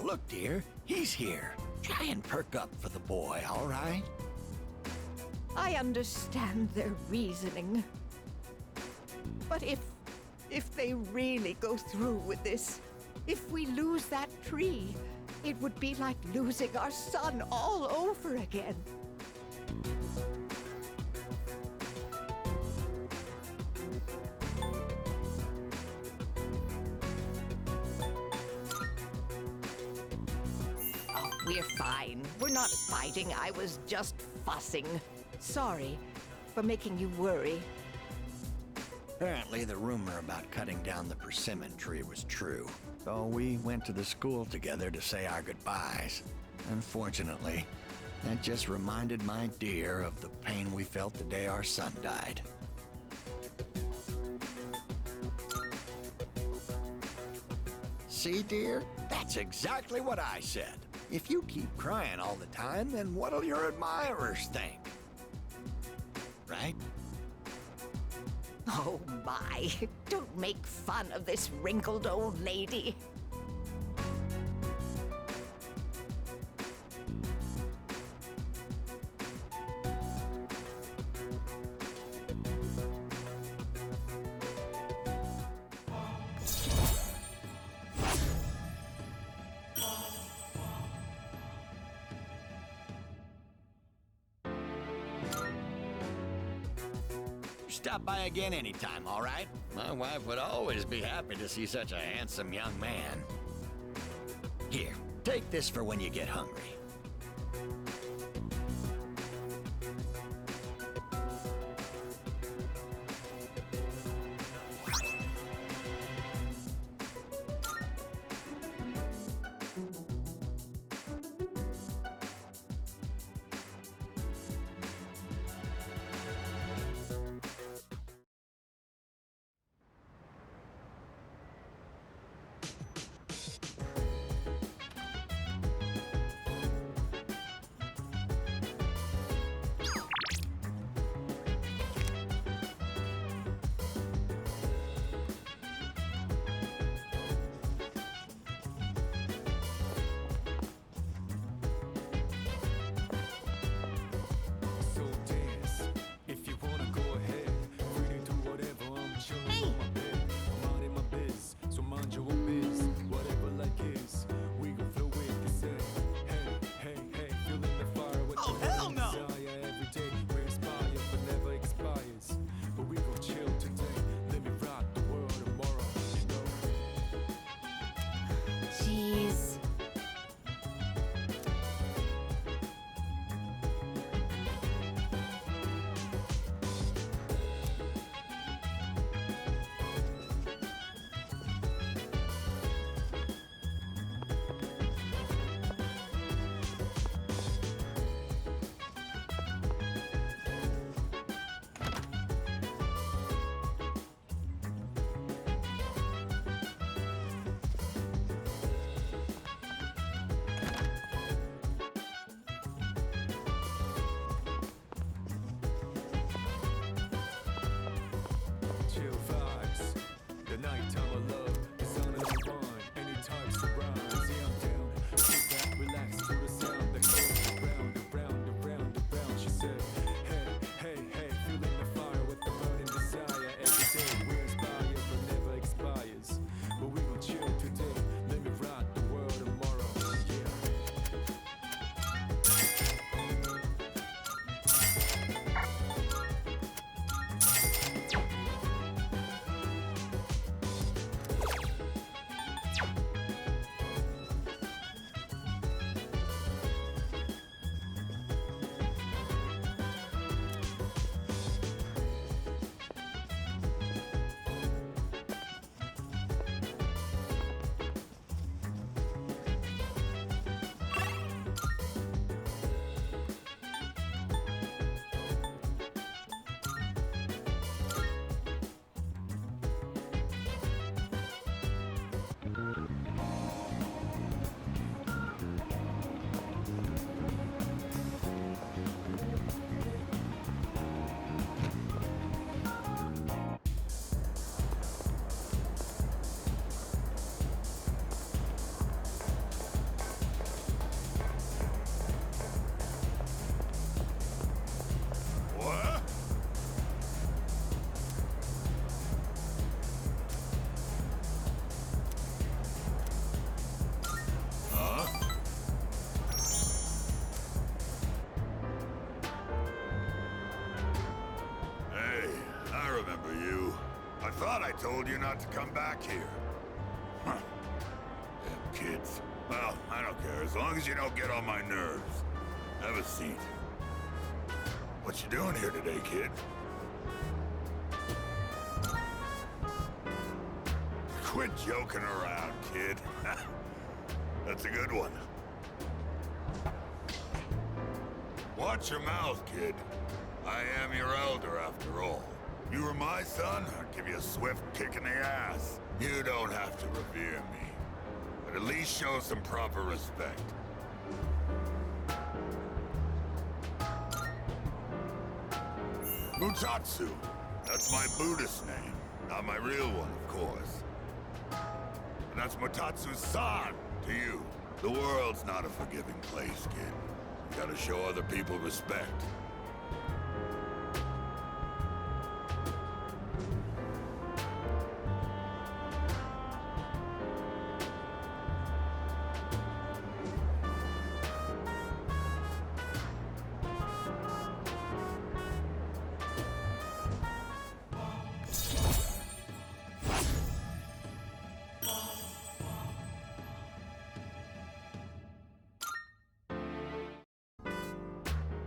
look, dear, he's here. Try and perk up for the boy, all right? I understand their reasoning. But if they really go through with this, if we lose that tree, it would be like losing our son all over again. Oh, we're fine. We're not fighting. I was just fussing. Sorry for making you worry. Apparently, the rumor about cutting down the persimmon tree was true. So we went to the school together to say our goodbyes. Unfortunately, that just reminded my dear of the pain we felt the day our son died. See, dear? That's exactly what I said. If you keep crying all the time, then what'll your admirers think? Right? Oh my, don't make fun of this wrinkled old lady. Stop by again anytime, all right? My wife would always be happy to see such a handsome young man. Here, take this for when you get hungry. remember you. I thought I told you not to come back here. Huh. Damn kids. Well, I don't care, as long as you don't get on my nerves. Have a seat. What you doing here today, kid? Quit joking around, kid. That's a good one. Watch your mouth, kid. I am your elder, after all. You were my son, I'd give you a swift kick in the ass. You don't have to revere me, but at least show some proper respect. Mutatsu. That's my Buddhist name. Not my real one, of course. And that's Mutatsu-san to you. The world's not a forgiving place, kid. You gotta show other people respect.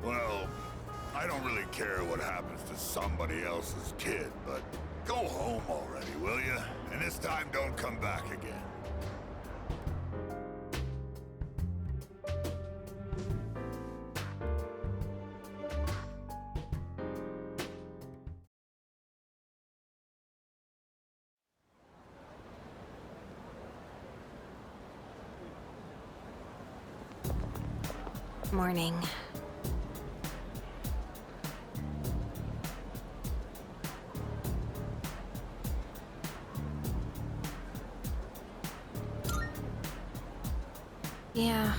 Well, I don't really care what happens to somebody else's kid, but go home already, will you? And this time don't come back again. Morning. Yeah.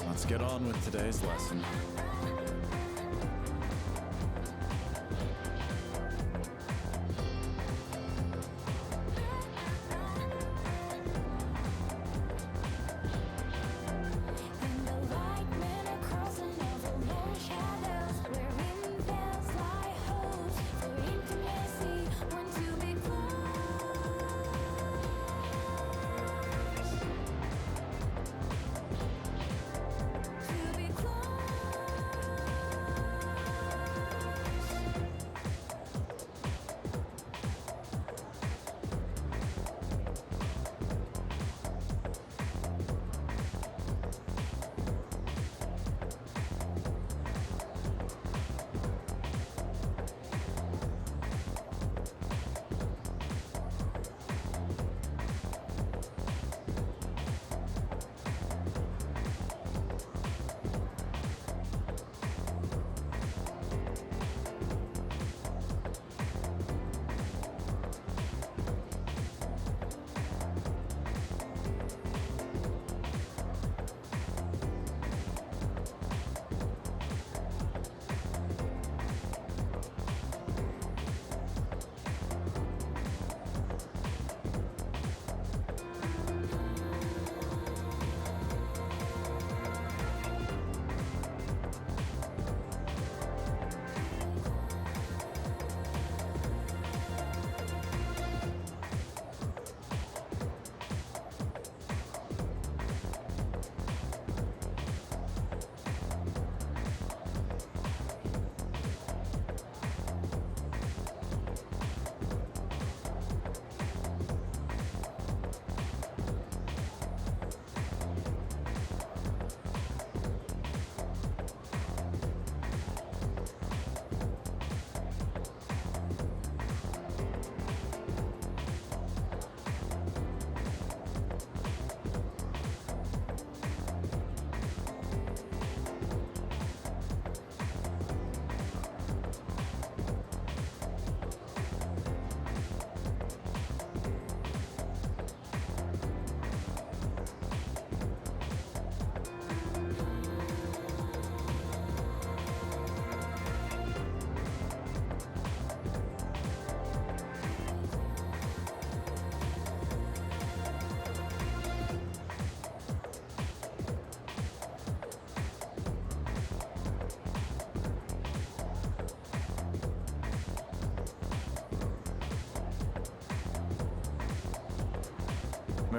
Let's get on with today's lesson.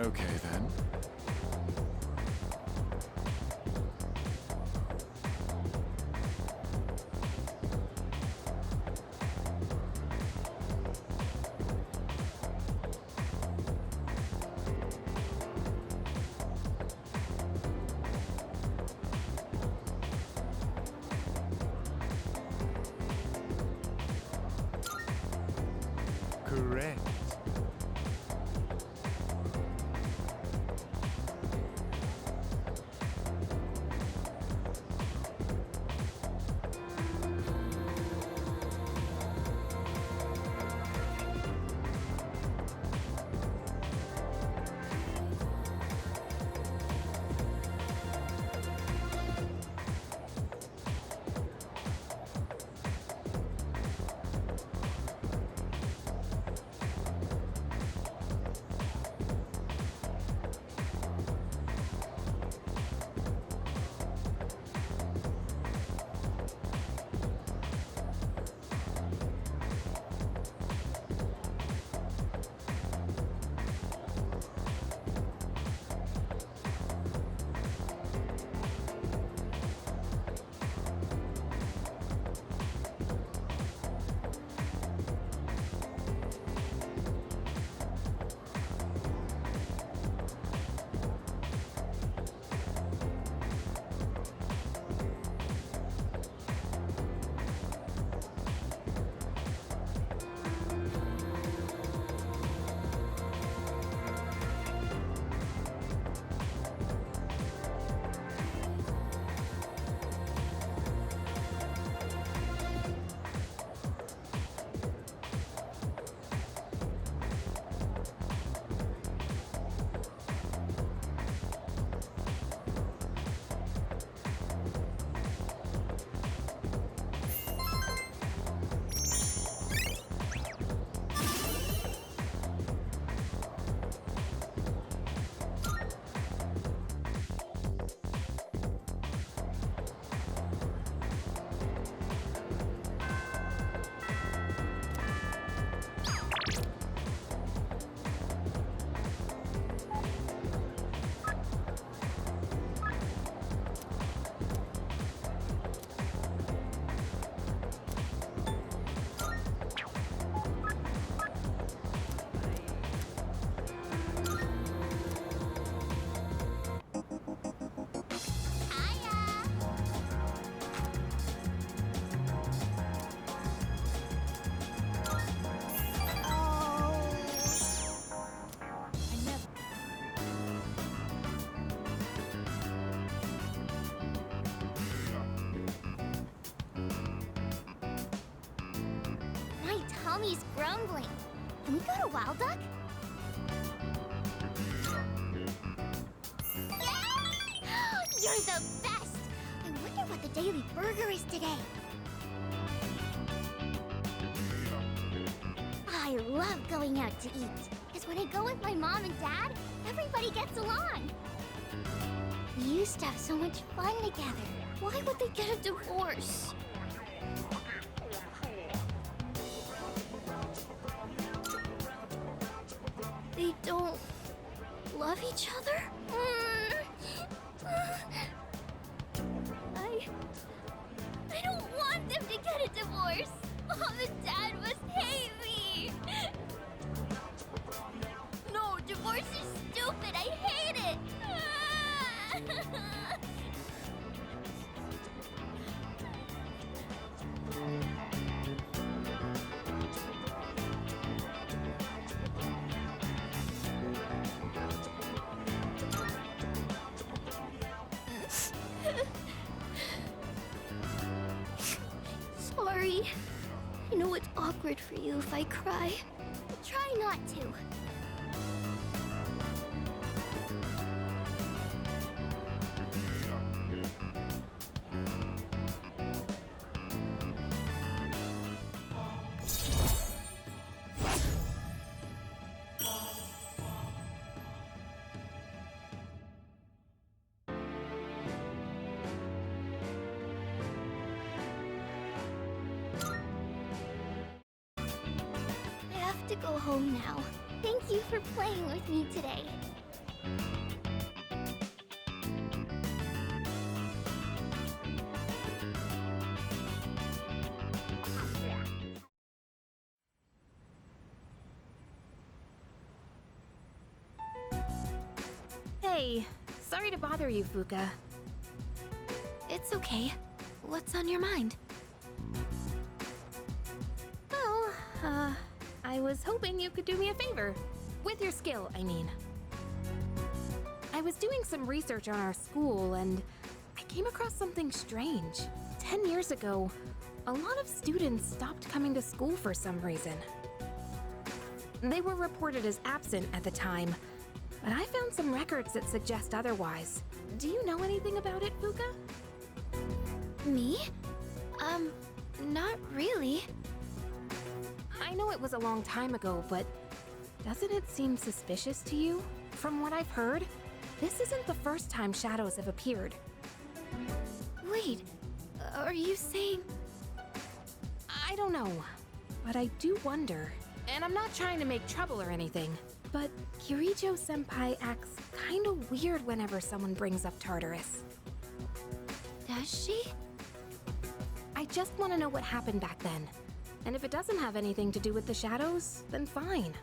Okay, then. Correct. My tummy's grumbling. Can we go to Wild Duck? Yay! You're the best! I wonder what the daily burger is today. I love going out to eat. Because when I go with my mom and dad, everybody gets along. We used to have so much fun together. Why would they get a divorce? They don't love each other? I don't want them to get a divorce. Mom and Dad must hate me. No, divorce is stupid. I hate it. Sorry. I know it's awkward for you if I cry. But try not to. I have to go home now. Thank you for playing with me today. Hey, sorry to bother you, Fuka. It's okay. What's on your mind? Well, I was hoping you could do me a favor. With your skill, I mean. I was doing some research on our school, and I came across something strange. 10 years ago, a lot of students stopped coming to school for some reason. They were reported as absent at the time, but I found some records that suggest otherwise. Do you know anything about it, Fuka? Me? Not really. I know it was a long time ago, but doesn't it seem suspicious to you? From what I've heard, this isn't the first time shadows have appeared. Wait, are you saying... I don't know, but I do wonder. And I'm not trying to make trouble or anything, but Kirijo-senpai acts kinda weird whenever someone brings up Tartarus. Does she? I just want to know what happened back then. And if it doesn't have anything to do with the shadows, then fine.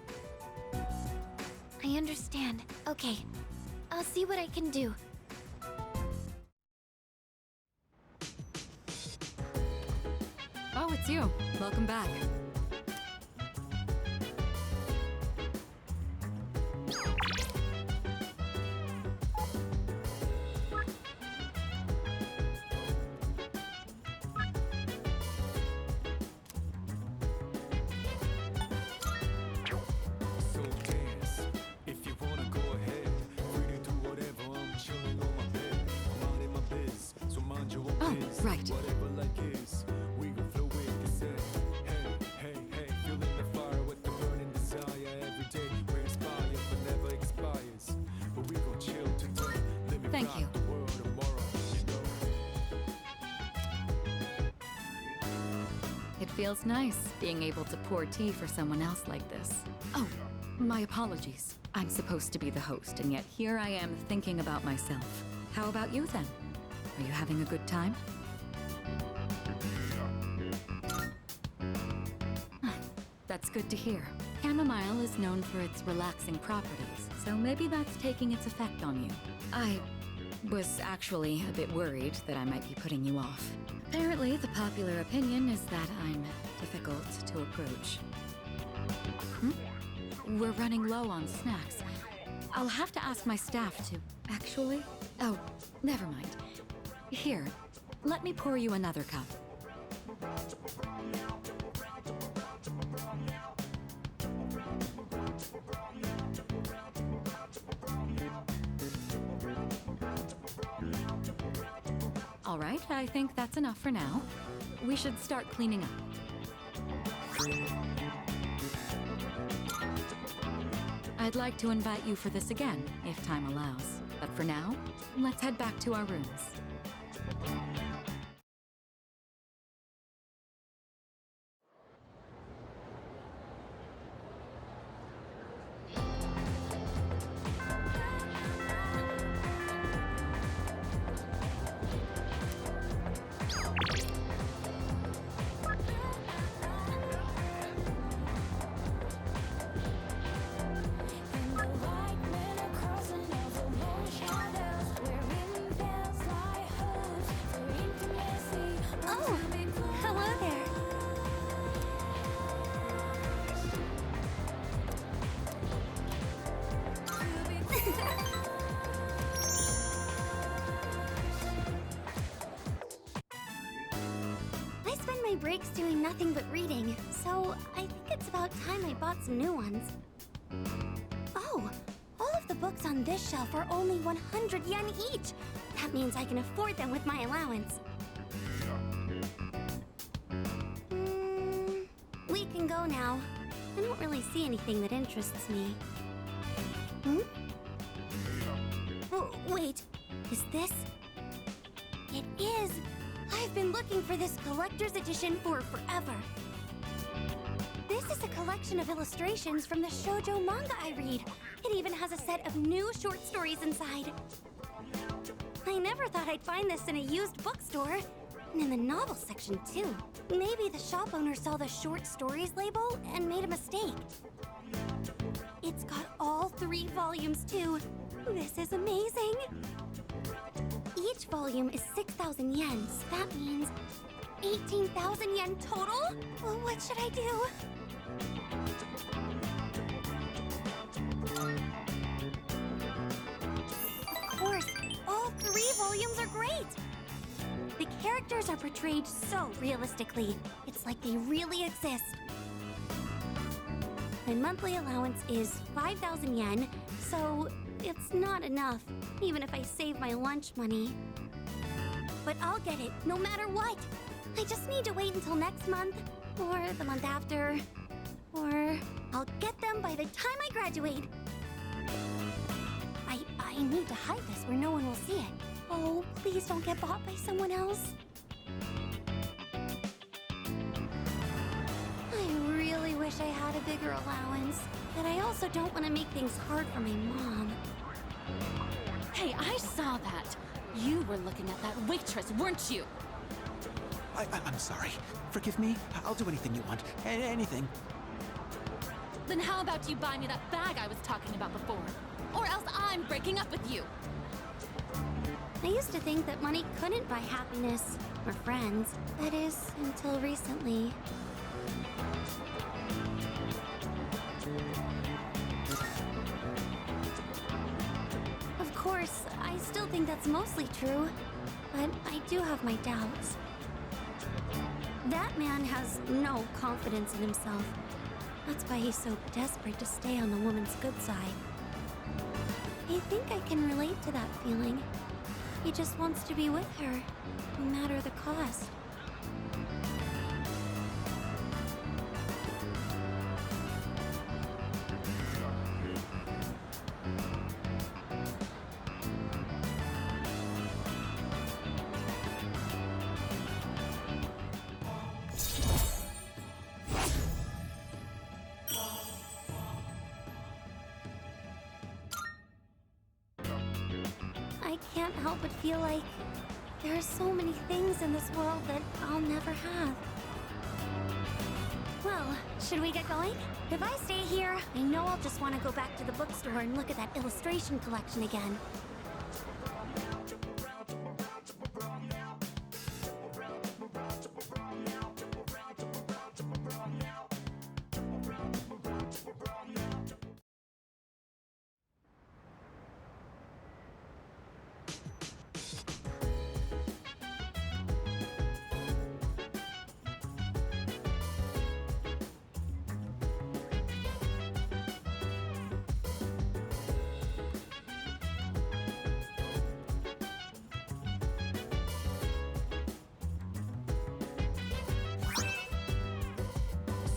I understand. Okay, I'll see what I can do. Oh, it's you. Welcome back. So dance, if you wanna go ahead. Free to do whatever, I'm chilling on my bed. I'm out in my biz, so mind your own Oh, biz. right. Whatever like is, we gon' flow with the set. Hey, hey, hey, feeling the fire with the burning desire. Every day we're inspired, but never expires. But we gon' chill today, let me Thank rock you. the world tomorrow, you know. It feels nice being able to pour tea for someone else like this. Oh, my apologies. I'm supposed to be the host, and yet here I am thinking about myself. How about you then? Are you having a good time? That's good to hear. Chamomile is known for its relaxing properties, so maybe that's taking its effect on you. I was actually a bit worried that I might be putting you off. Apparently, the popular opinion is that I'm difficult to approach. We're running low on snacks. I'll have to ask my staff to... Actually? Oh, never mind. Here, let me pour you another cup. All right, I think that's enough for now. We should start cleaning up. I'd like to invite you for this again, if time allows. But for now, let's head back to our rooms. Oh, hello there. I spend my breaks doing nothing but reading, so I think it's about time I bought some new ones. Oh, all of the books on this shelf are only 100 yen each. That means I can afford them with my allowance. We can go now. I don't really see anything that interests me. Oh, wait, is this? It is! I've been looking for this collector's edition for forever. This is a collection of illustrations from the shoujo manga I read. It even has a set of new short stories inside. I never thought I'd find this in a used bookstore. And in the novel section, too. Maybe the shop owner saw the short stories label and made a mistake. It's got all 3 volumes, too. This is amazing. Each volume is 6,000 yen, so that means 18,000 yen total? Well, what should I do? Of course, all 3 volumes are great! The characters are portrayed so realistically. It's like they really exist. My monthly allowance is 5,000 yen, so it's not enough, even if I save my lunch money. But I'll get it, no matter what. I just need to wait until next month, or the month after, or I'll get them by the time I graduate. I need to hide this where no one will see it. Oh, please don't get bought by someone else. I really wish I had a bigger allowance, but I also don't want to make things hard for my mom. Hey, I saw that. You were looking at that waitress, weren't you? I'm sorry. Forgive me. I'll do anything you want. Anything. Then how about you buy me that bag I was talking about before? Or else I'm breaking up with you. I used to think that money couldn't buy happiness or friends. That is, until recently. Of course, I still think that's mostly true, but I do have my doubts. That man has no confidence in himself. That's why he's so desperate to stay on the woman's good side. I think I can relate to that feeling. He just wants to be with her, no matter the cost. I can't help but feel like there are so many things in this world that I'll never have. Well, should we get going? If I stay here, I know I'll just want to go back to the bookstore and look at that illustration collection again.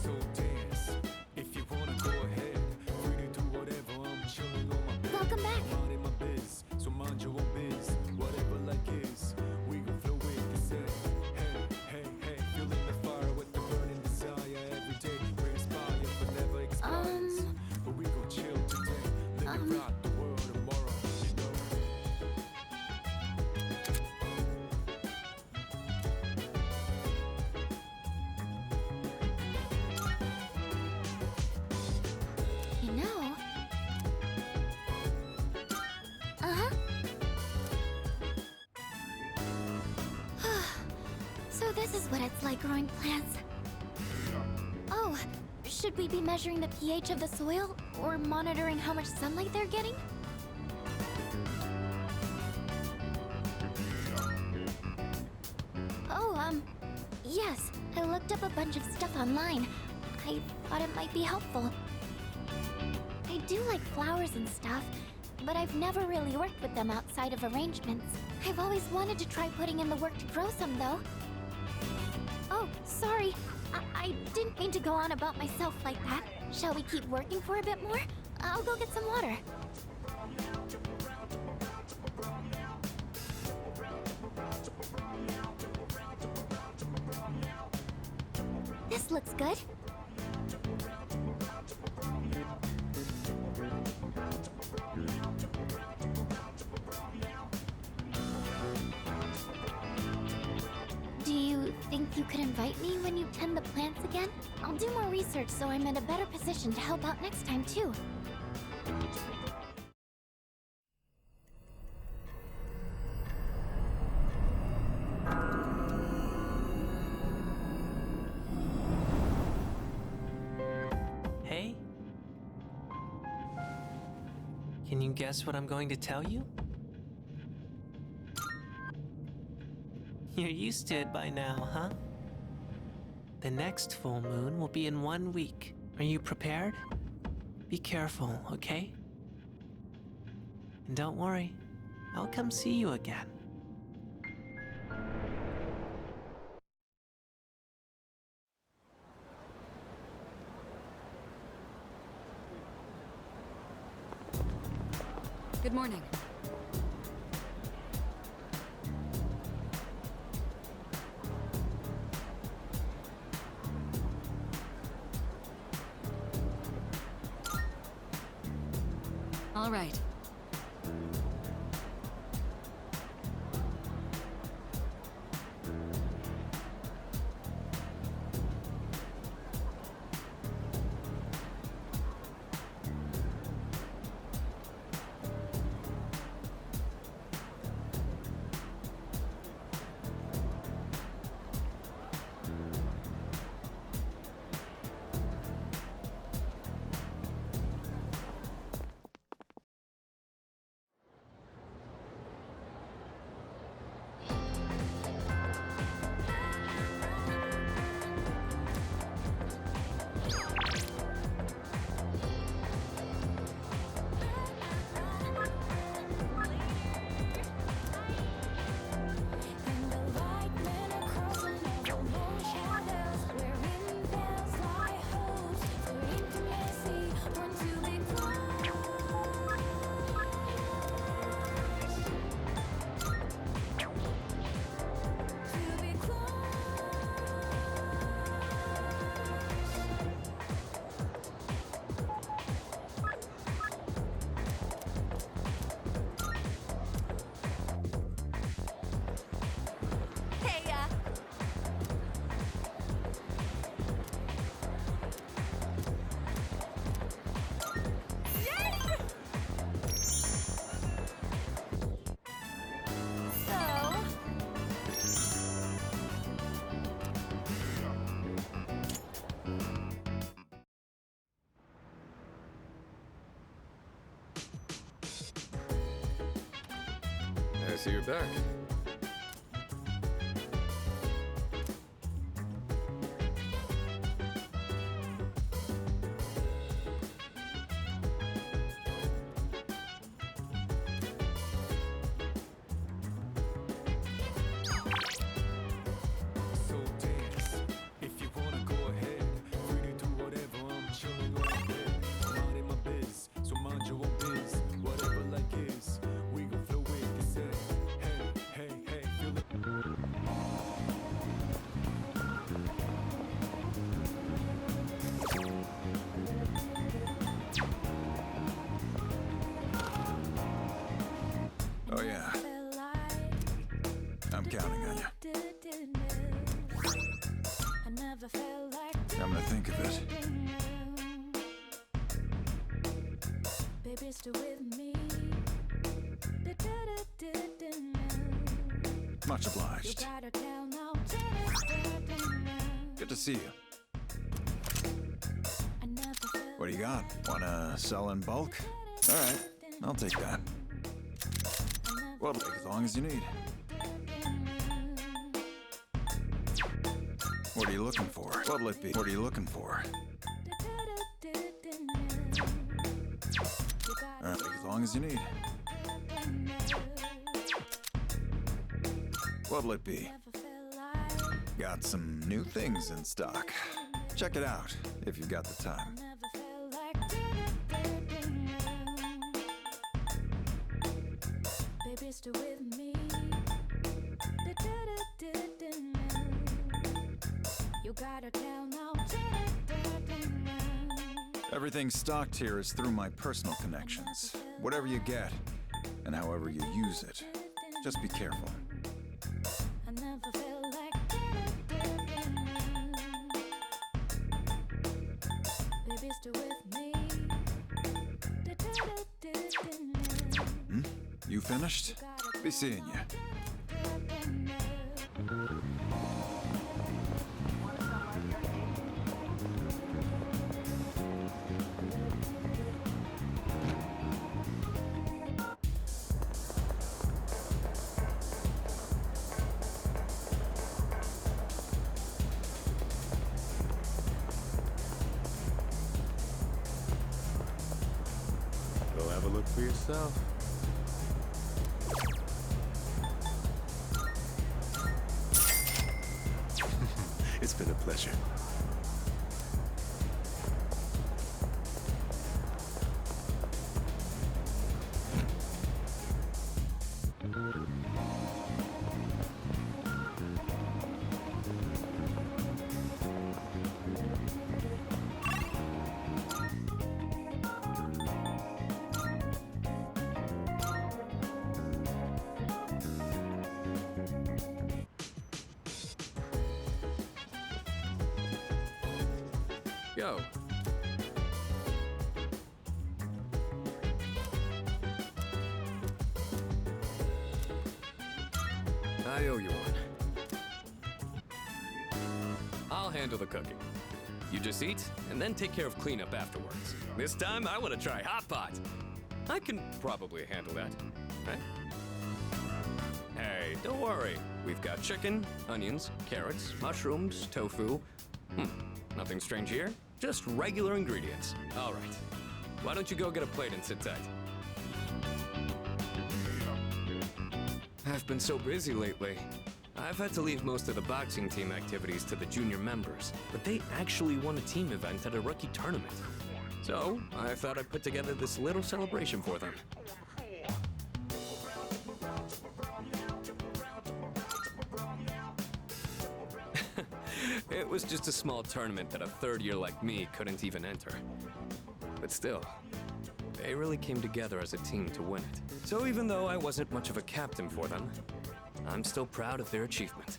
So dance. If you wanna go ahead, free to do whatever. I'm chilling on my bed. Welcome back. Minding my biz, so mind your own biz. Whatever like is, we gon' flow with this head. Hey, hey, hey, feeling the fire with the burning desire. Every day we inspire, but never expires. But we gon' chill today, let it rock the world tomorrow. You know. You know... Uh-huh. So this is what it's like growing plants. Oh, should we be measuring the pH of the soil or monitoring how much sunlight they're getting? Oh, yes. I looked up a bunch of stuff online. I thought it might be helpful. I do like flowers and stuff, but I've never really worked with them outside of arrangements. I've always wanted to try putting in the work to grow some, though. Oh, sorry. I didn't mean to go on about myself like that. Shall we keep working for a bit more? I'll go get some water. This looks good. you could invite me when you tend the plants again? I'll do more research so I'm in a better position to help out next time, too. Hey? Can you guess what I'm going to tell you? You're used to it by now, huh? The next full moon will be in 1 week. Are you prepared? Be careful, okay? And don't worry, I'll come see you again. Good morning. All right. I see you're back. So dance. If you wanna go ahead, free to do whatever. I'm chilling on bed. I'm minding my biz, so mind your own biz. Whatever like is, we gon' flow with this head. Hey, hey, hey, feel it. Oh, yeah. I'm counting on you. I'm gonna think of it. Baby, stay with me. Much obliged. Good to see you. What do you got? Wanna sell in bulk? All right, I'll take that. Well, take as long as you need. What are you looking for? What'll it be? What are you looking for? Take as long as you need. What'll it be? Got some new things in stock. Check it out if you've got the time. Baby, stay with me. You gotta tell now. Everything stocked here is through my personal connections. Whatever you get, and however you use it, just be careful. I never felt like finished? Be seeing you. Go have a look for yourself. It's been a pleasure. Go. I owe you one. I'll handle the cooking. You just eat, and then take care of cleanup afterwards. This time, I want to try hot pot. I can probably handle that, right? Hey, don't worry. We've got chicken, onions, carrots, mushrooms, tofu. Nothing strange here. Just regular ingredients. All right. Why don't you go get a plate and sit tight? I've been so busy lately. I've had to leave most of the boxing team activities to the junior members, but they actually won a team event at a rookie tournament. So, I thought I'd put together this little celebration for them. It was just a small tournament that a third year like me couldn't even enter. But still, they really came together as a team to win it. So even though I wasn't much of a captain for them, I'm still proud of their achievement.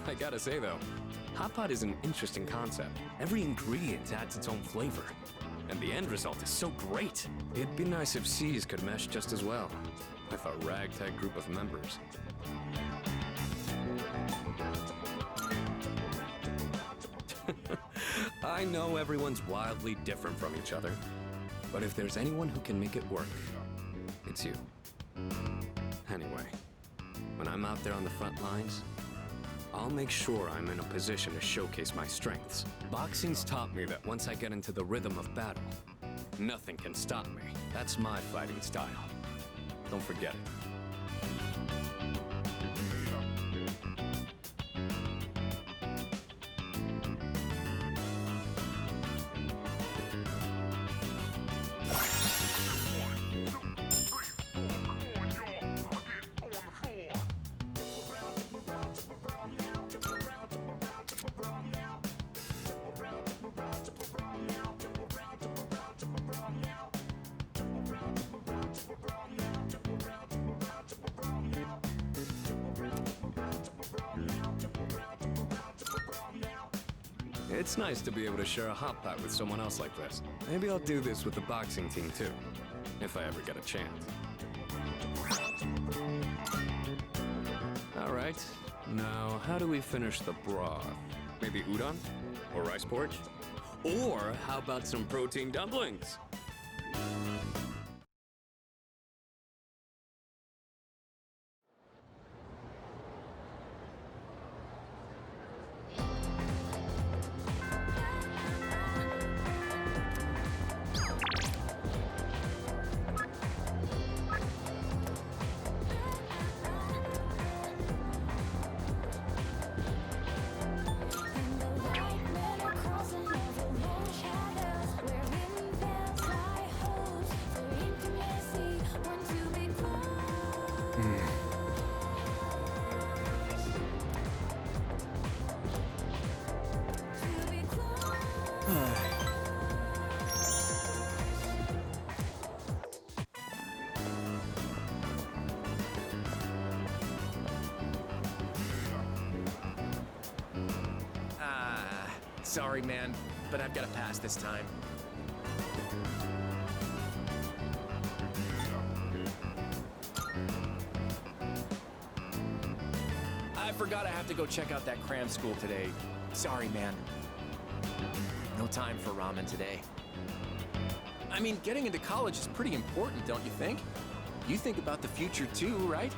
I gotta say though, hot pot is an interesting concept. Every ingredient adds its own flavor, and the end result is so great. It'd be nice if C's could mesh just as well, with a ragtag group of members. I know everyone's wildly different from each other, but if there's anyone who can make it work, it's you. Anyway, when I'm out there on the front lines, I'll make sure I'm in a position to showcase my strengths. Boxing's taught me that once I get into the rhythm of battle, nothing can stop me. That's my fighting style. Don't forget it. It's nice to be able to share a hot pot with someone else like this. Maybe I'll do this with the boxing team too, if I ever get a chance. All right, now how do we finish the broth? Maybe udon? Or rice porridge? Or how about some protein dumplings? Sorry, man, but I've got to pass this time. forgot I have to go check out that cram school today. Sorry, man. No time for ramen today. I mean, getting into college is pretty important, don't you think? You think about the future too, right?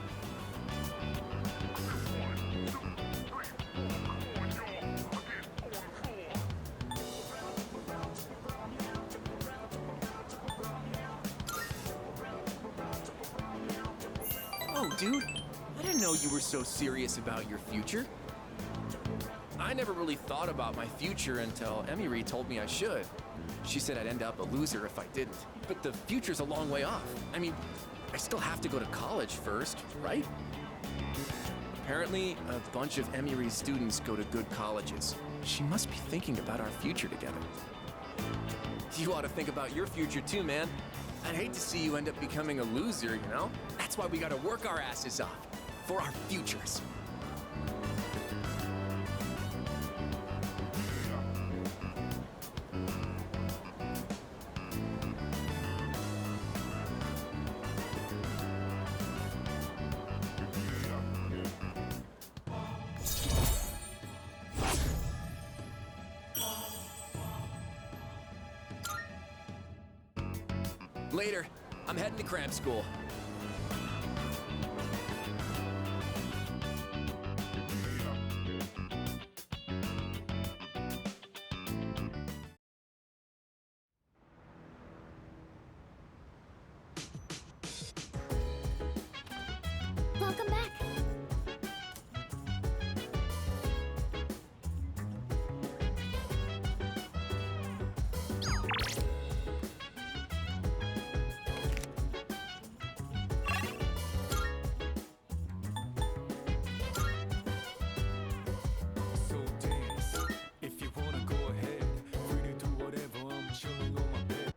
Oh, dude, I didn't know you were so serious about your future. I never really thought about my future until Emiri told me I should. She said I'd end up a loser if I didn't. But the future's a long way off. I mean, I still have to go to college first, right? Apparently, a bunch of Emiri's students go to good colleges. She must be thinking about our future together. You ought to think about your future too, man. I'd hate to see you end up becoming a loser, you know? That's why we gotta work our asses off. For our futures. Later. I'm heading to cram school. Welcome back. So dance. If you wanna go ahead, free to do whatever. I'm chilling on my bed.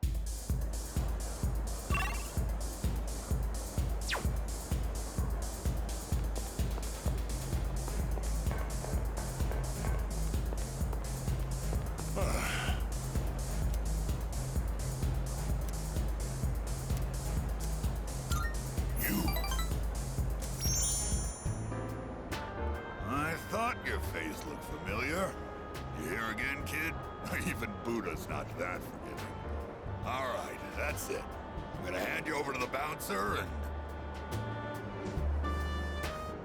I thought your face looked familiar. You here again, kid? Even Buddha's not that forgiving. All right, that's it. I'm gonna hand you over to the bouncer and...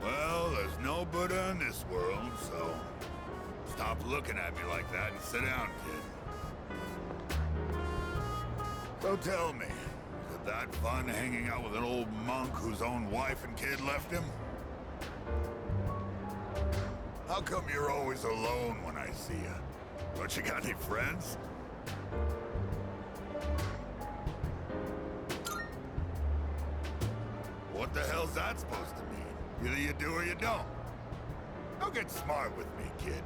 Well, there's no Buddha in this world, so... Stop looking at me like that and sit down, kid. So tell me, is it that fun hanging out with an old monk whose own wife and kid left him? How come you're always alone when I see you? Don't you got any friends? What the hell's that supposed to mean? Either you do or you don't. Don't get smart with me, kid.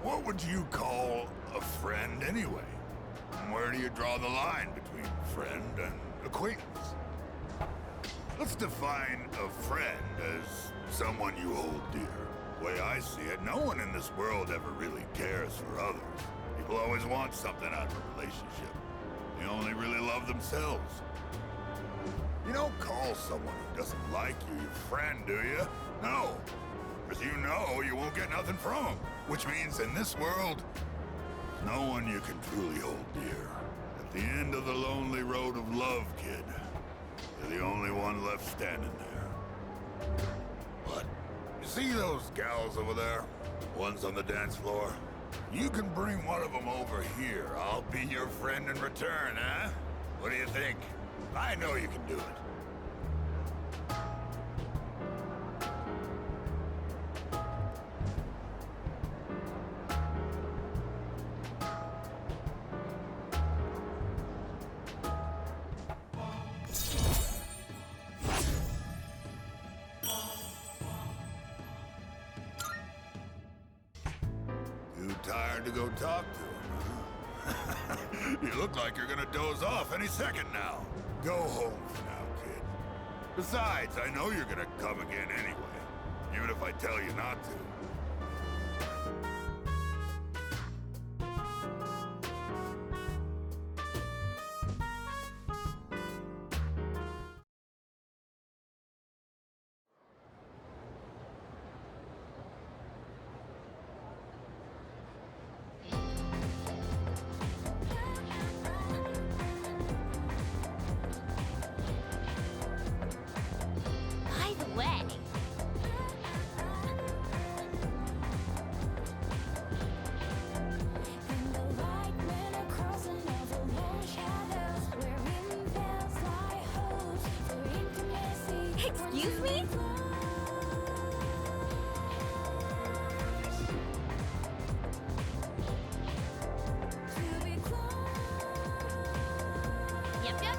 What would you call a friend anyway? And where do you draw the line between friend and acquaintance? Let's define a friend as someone you hold dear. The way I see it, no one in this world ever really cares for others. People always want something out of a relationship. They only really love themselves. You don't call someone who doesn't like you your friend, do you? No. Because you know you won't get nothing from them. Which means in this world, there's no one you can truly hold dear. At the end of the lonely road of love, kid, you're the only one left standing there. What? You see those gals over there? Ones on the dance floor? You can bring one of them over here. I'll be your friend in return, huh? What do you think? I know you can do it. Too tired to go talk to him, huh? You look like you're gonna doze off any second now. Go home for now, kid. Besides, I know you're gonna come again anyway, even if I tell you not to. Excuse me? Yep, yep.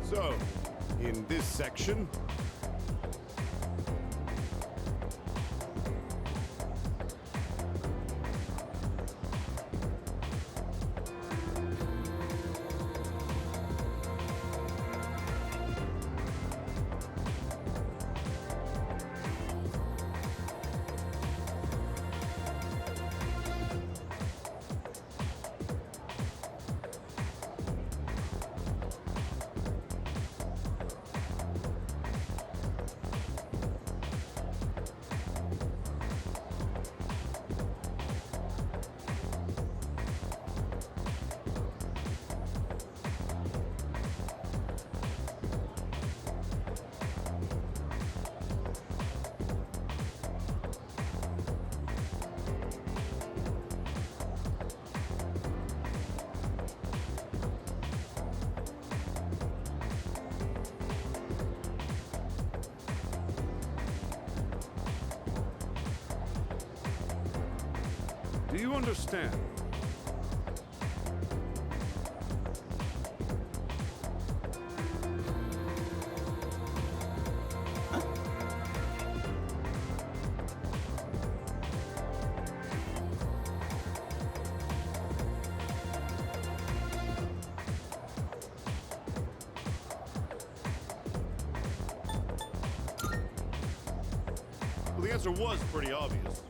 So, in this section, do you understand? Well, the answer was pretty obvious.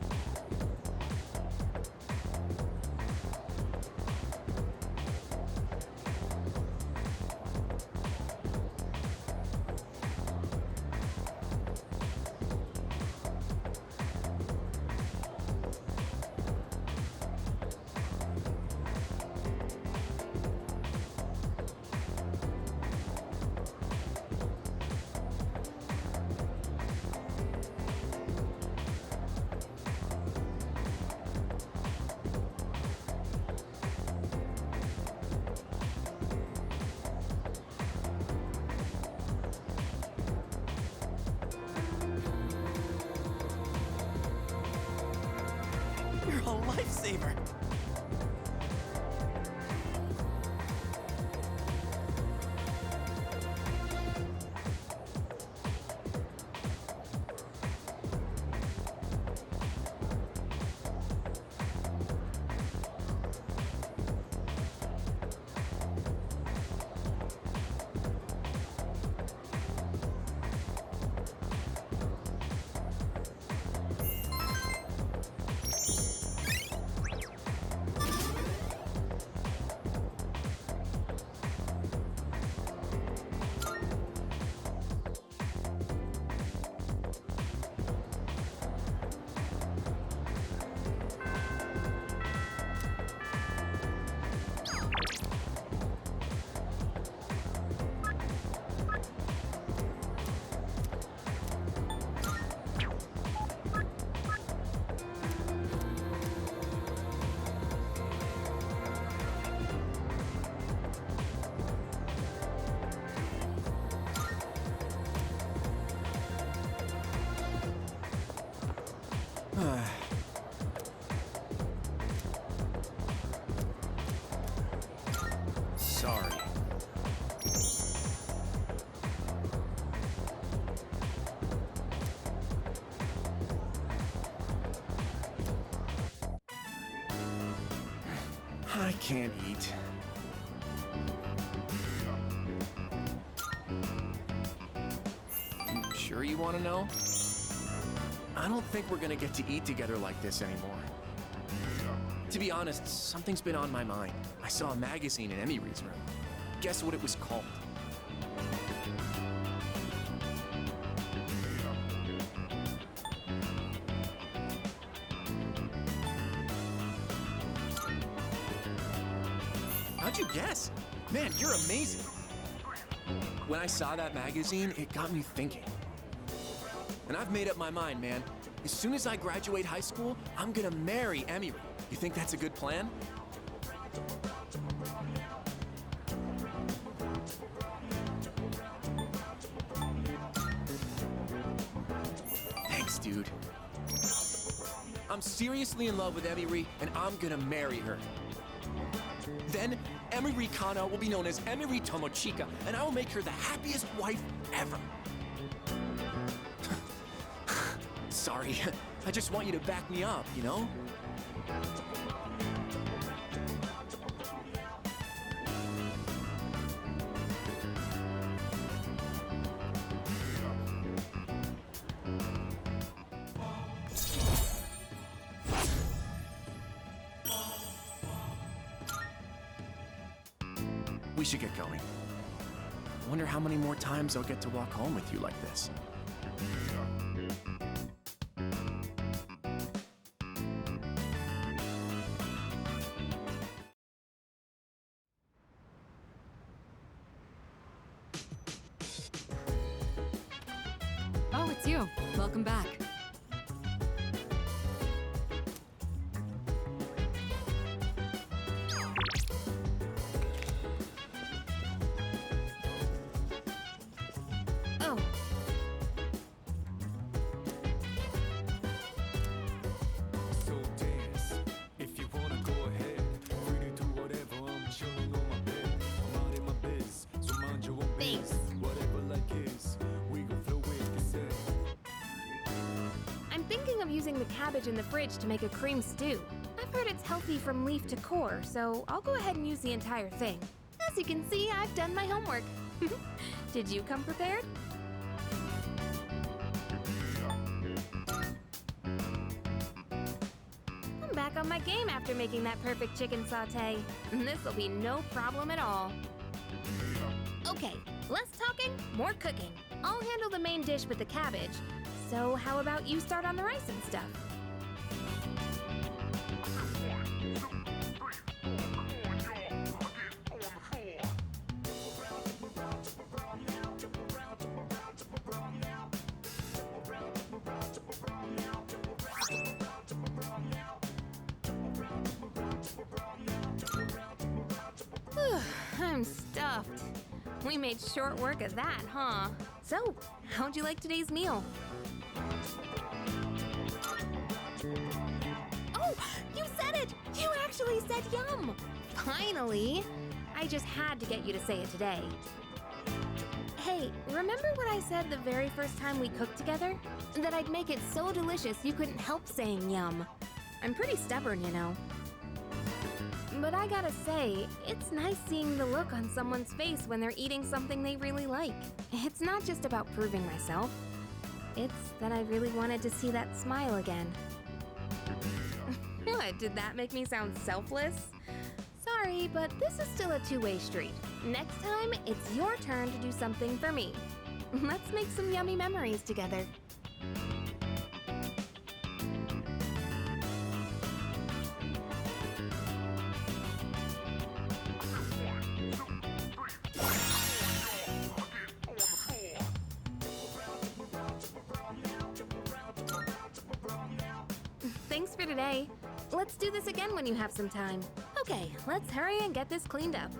You're a lifesaver. Sorry. I can't eat. Sure you want to know? I don't think we're gonna get to eat together like this anymore. To be honest, something's been on my mind. I saw a magazine in Emiry's room. Guess what it was called? How'd you guess? Man, you're amazing. When I saw that magazine, it got me thinking. And I've made up my mind, man. As soon as I graduate high school, I'm gonna marry Emiry. You think that's a good plan? Thanks, dude. I'm seriously in love with Emiry, and I'm gonna marry her. Then, Emiry Kana will be known as Emiry Tomochika, and I will make her the happiest wife ever. Sorry, I just want you to back me up, you know? We should get going. I wonder how many more times I'll get to walk home with you like this. Oh, it's you. Welcome back. Oh. So dance, if you wanna go ahead. Free to do whatever, I'm chilling on my bed. I'm out in my biz, so mind your own biz. Whatever like is, we gon' flow with this head. I'm thinking of using the cabbage in the fridge to make a cream stew. I've heard it's healthy from leaf to core, so I'll go ahead and use the entire thing. As you can see, I've done my homework. Did you come prepared? I'm back on my game after making that perfect chicken sauté. This'll be no problem at all. Okay, less talking, more cooking. I'll handle the main dish with the cabbage. So how about you start on the rice and stuff? I'm stuffed. We made short work of that, huh? So, how'd you like today's meal? Oh, you said it! You actually said yum! Finally! I just had to get you to say it today. Hey, remember what I said the very first time we cooked together? That I'd make it so delicious you couldn't help saying yum. I'm pretty stubborn, you know. But I gotta say, it's nice seeing the look on someone's face when they're eating something they really like. It's not just about proving myself. It's that I really wanted to see that smile again. What, did that make me sound selfless? Sorry, but this is still a two-way street. Next time, it's your turn to do something for me. Let's make some yummy memories together. Thanks for today. Let's do this again when you have some time. Okay, let's hurry and get this cleaned up.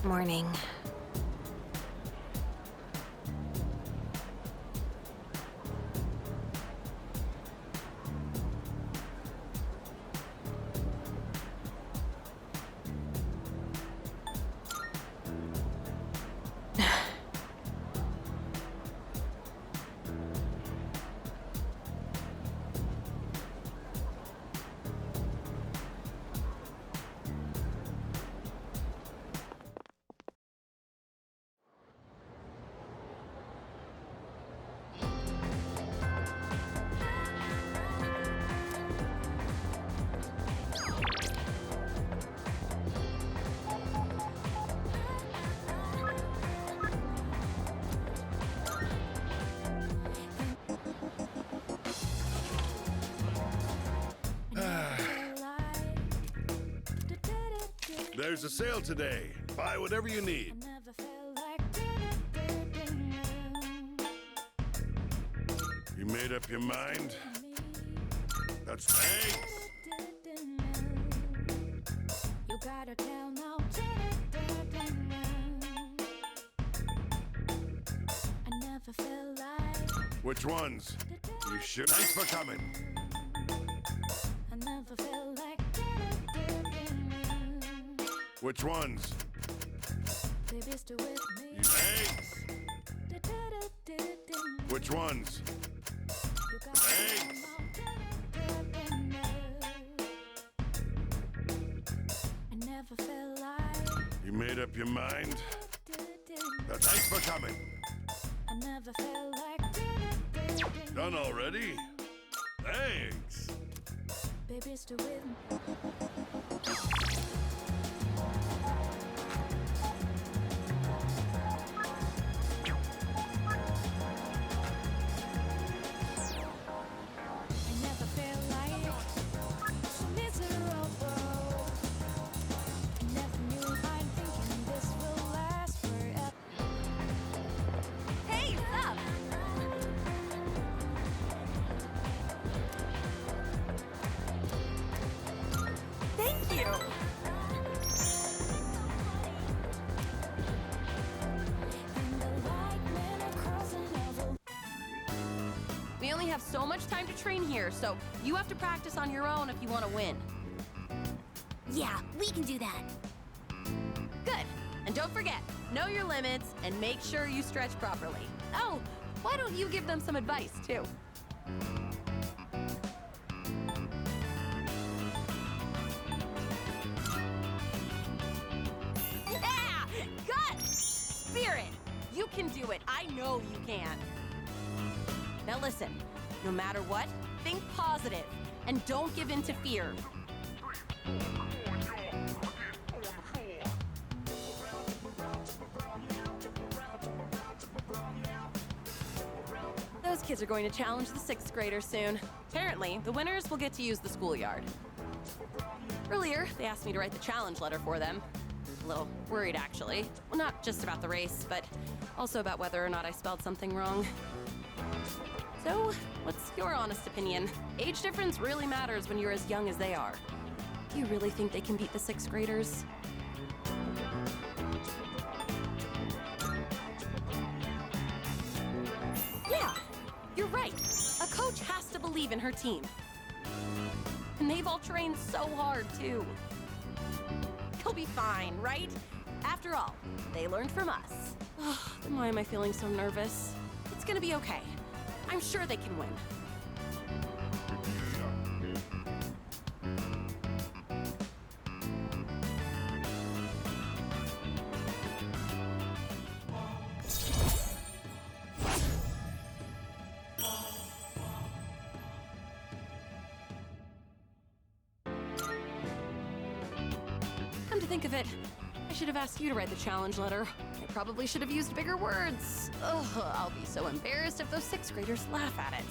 Morning. There's a sale today. Buy whatever you need. You made up your mind? That's thanks. You gotta tell now. I never felt like Which ones? You sure? Thanks for coming. I never felt like Which ones? baby still with me. Thanks. Which ones? Thanks. I never felt like You made up your mind? Thanks for coming. I never felt like Done already? Thanks. baby still with me. I never felt like miserable. I never knew I'm thinking this will last forever. Hey, what's up? Thank you. We only have so much time to train here, so you have to practice on your own if you want to win. Yeah, we can do that. Good. And don't forget, know your limits and make sure you stretch properly. Oh, why don't you give them some advice, too? Yeah! Guts! Spirit! You can do it. I know you can. Now listen, no matter what, think positive and don't give in to fear. Those kids are going to challenge the 6th graders soon. Apparently, the winners will get to use the schoolyard. Earlier, they asked me to write the challenge letter for them. A little worried, actually. Well, not just about the race, but also about whether or not I spelled something wrong. So, what's your honest opinion? Age difference really matters when you're as young as they are. Do you really think they can beat the 6th graders? Yeah, you're right. A coach has to believe in her team. And they've all trained so hard, too. He'll be fine, right? After all, they learned from us. Then why am I feeling so nervous? It's gonna be okay. I'm sure they can win. Come to think of it, I should have asked you to write the challenge letter. I probably should have used bigger words. Ugh, I'll be so embarrassed if those 6th graders laugh at it.